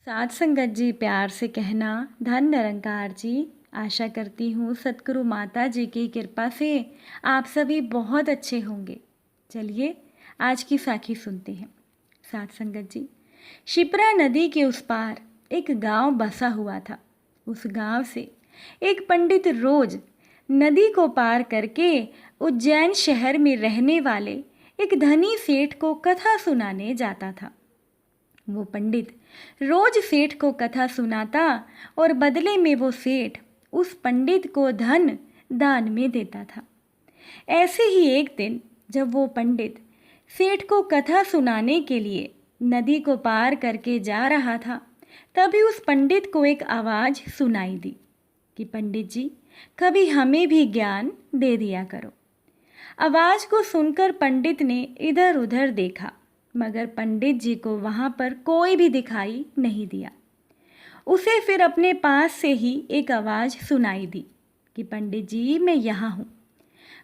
साथ संगत जी, प्यार से कहना धन निरंकार जी। आशा करती हूँ सतगुरु माता जी की कृपा से आप सभी बहुत अच्छे होंगे। चलिए आज की साखी सुनते हैं। साथ संगत जी, शिप्रा नदी के उस पार एक गांव बसा हुआ था। उस गांव से एक पंडित रोज नदी को पार करके उज्जैन शहर में रहने वाले एक धनी सेठ को कथा सुनाने जाता था। वो पंडित रोज सेठ को कथा सुनाता और बदले में वो सेठ उस पंडित को धन दान में देता था। ऐसे ही एक दिन जब वो पंडित सेठ को कथा सुनाने के लिए नदी को पार करके जा रहा था, तभी उस पंडित को एक आवाज़ सुनाई दी कि पंडित जी, कभी हमें भी ज्ञान दे दिया करो। आवाज़ को सुनकर पंडित ने इधर उधर देखा, मगर पंडित जी को वहाँ पर कोई भी दिखाई नहीं दिया। उसे फिर अपने पास से ही एक आवाज़ सुनाई दी कि पंडित जी, मैं यहाँ हूँ।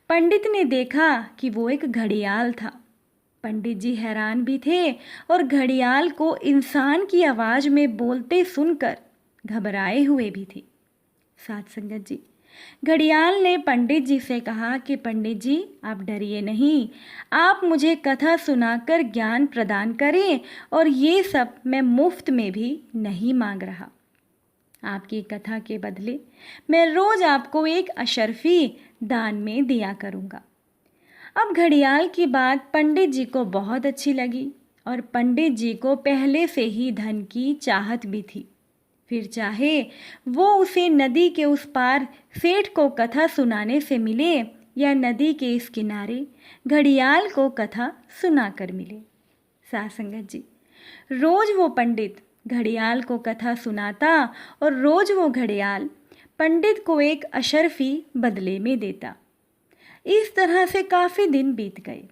पंडित ने देखा कि वो एक घड़ियाल था। पंडित जी हैरान भी थे और घड़ियाल को इंसान की आवाज़ में बोलते सुनकर घबराए हुए भी थे। साथ संगत जी, घड़ियाल ने पंडित जी से कहा कि पंडित जी, आप डरिए नहीं, आप मुझे कथा सुनाकर ज्ञान प्रदान करें, और ये सब मैं मुफ्त में भी नहीं मांग रहा। आपकी कथा के बदले मैं रोज आपको एक अशर्फी दान में दिया करूँगा। अब घड़ियाल की बात पंडित जी को बहुत अच्छी लगी और पंडित जी को पहले से ही धन की चाहत भी थी। फिर चाहे वो उसे नदी के उस पार सेठ को कथा सुनाने से मिले या नदी के इस किनारे घड़ियाल को कथा सुनाकर मिले। साथ संगत जी, रोज वो पंडित घड़ियाल को कथा सुनाता और रोज वो घड़ियाल पंडित को एक अशर्फी बदले में देता। इस तरह से काफ़ी दिन बीत गए।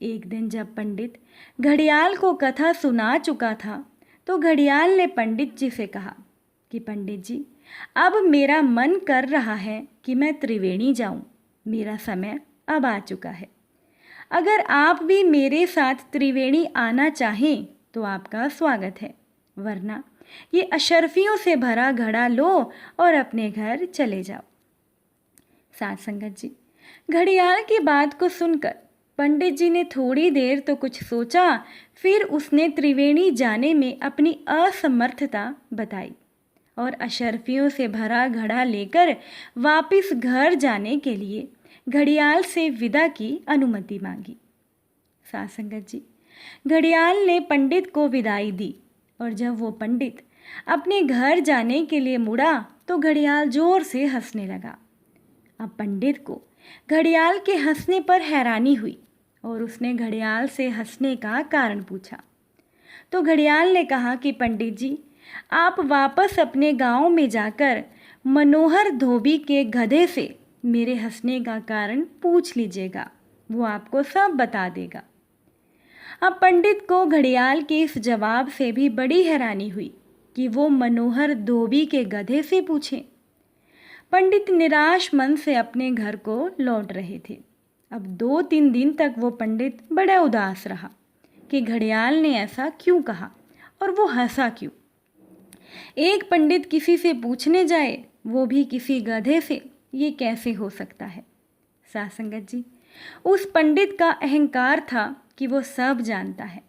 एक दिन जब पंडित घड़ियाल को कथा सुना चुका था, तो घड़ियाल ने पंडित जी से कहा कि पंडित जी, अब मेरा मन कर रहा है कि मैं त्रिवेणी जाऊं। मेरा समय अब आ चुका है। अगर आप भी मेरे साथ त्रिवेणी आना चाहें तो आपका स्वागत है, वरना ये अशर्फियों से भरा घड़ा लो और अपने घर चले जाओ। साथ संगत जी, घड़ियाल की बात को सुनकर पंडित जी ने थोड़ी देर तो कुछ सोचा, फिर उसने त्रिवेणी जाने में अपनी असमर्थता बताई और अशर्फियों से भरा घड़ा लेकर वापस घर जाने के लिए घड़ियाल से विदा की अनुमति मांगी। साथ संगत जी, घड़ियाल ने पंडित को विदाई दी और जब वो पंडित अपने घर जाने के लिए मुड़ा तो घड़ियाल जोर से हंसने लगा। अब पंडित को घड़ियाल के हंसने पर हैरानी हुई और उसने घड़ियाल से हंसने का कारण पूछा। तो घड़ियाल ने कहा कि पंडित जी, आप वापस अपने गांव में जाकर मनोहर धोबी के गधे से मेरे हंसने का कारण पूछ लीजिएगा, वो आपको सब बता देगा। अब पंडित को घड़ियाल के इस जवाब से भी बड़ी हैरानी हुई कि वो मनोहर धोबी के गधे से पूछें। पंडित निराश मन से अपने घर को लौट रहे थे। अब 2-3 दिन तक वो पंडित बड़ा उदास रहा कि घड़ियाल ने ऐसा क्यों कहा और वो हंसा क्यों। एक पंडित किसी से पूछने जाए, वो भी किसी गधे से, ये कैसे हो सकता है। साथ संगत जी, उस पंडित का अहंकार था कि वो सब जानता है,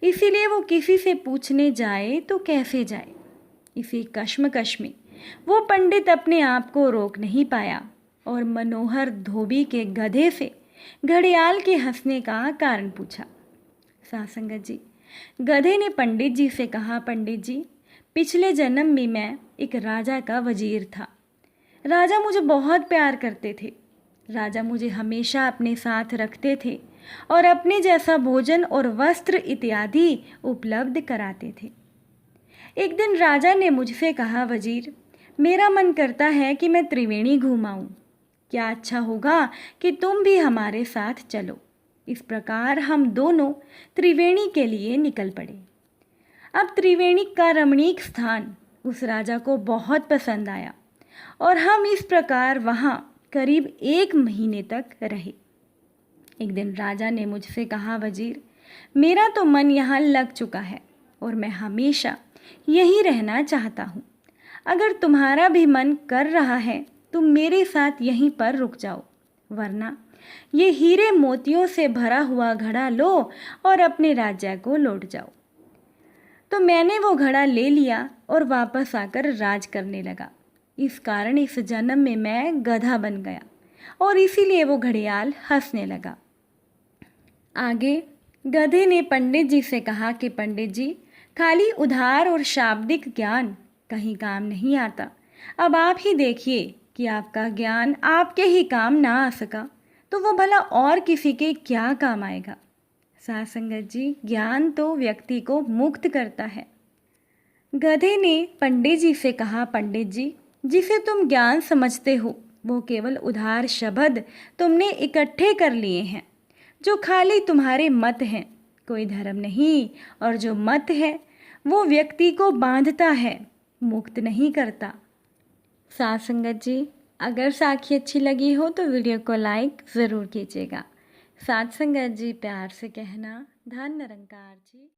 इसीलिए वो किसी से पूछने जाए तो कैसे जाए। इसी कश्मकश में वो पंडित अपने आप को रोक नहीं पाया और मनोहर धोबी के गधे से घड़ियाल के हंसने का कारण पूछा। साथ संगत जी, गधे ने पंडित जी से कहा, पंडित जी, पिछले जन्म में मैं एक राजा का वजीर था। राजा मुझे बहुत प्यार करते थे। राजा मुझे हमेशा अपने साथ रखते थे और अपने जैसा भोजन और वस्त्र इत्यादि उपलब्ध कराते थे। एक दिन राजा ने मुझसे कहा, वजीर, मेरा मन करता है कि मैं त्रिवेणी घूमाऊं। क्या अच्छा होगा कि तुम भी हमारे साथ चलो। इस प्रकार हम दोनों त्रिवेणी के लिए निकल पड़े। अब त्रिवेणी का रमणीक स्थान उस राजा को बहुत पसंद आया और हम इस प्रकार वहाँ करीब 1 महीने तक रहे। एक दिन राजा ने मुझसे कहा, वजीर, मेरा तो मन यहाँ लग चुका है और मैं हमेशा यहीं रहना चाहता हूँ। अगर तुम्हारा भी मन कर रहा है तो मेरे साथ यहीं पर रुक जाओ, वरना ये हीरे मोतियों से भरा हुआ घड़ा लो और अपने राज्य को लौट जाओ। तो मैंने वो घड़ा ले लिया और वापस आकर राज करने लगा। इस कारण इस जन्म में मैं गधा बन गया और इसीलिए वो घड़ियाल हंसने लगा। आगे गधे ने पंडित जी से कहा कि पंडित जी, खाली उधार और शाब्दिक ज्ञान कहीं काम नहीं आता। अब आप ही देखिए कि आपका ज्ञान आपके ही काम ना आ सका तो वो भला और किसी के क्या काम आएगा। साथ संगत जी, ज्ञान तो व्यक्ति को मुक्त करता है। गधे ने पंडित जी से कहा, पंडित जी, जिसे तुम ज्ञान समझते हो वो केवल उधार शब्द तुमने इकट्ठे कर लिए हैं, जो खाली तुम्हारे मत हैं, कोई धर्म नहीं। और जो मत है वो व्यक्ति को बांधता है, मुक्त नहीं करता। साथ संगत जी, अगर साखी अच्छी लगी हो तो वीडियो को लाइक ज़रूर कीजिएगा। साथ संगत जी, प्यार से कहना, धन निरंकार जी।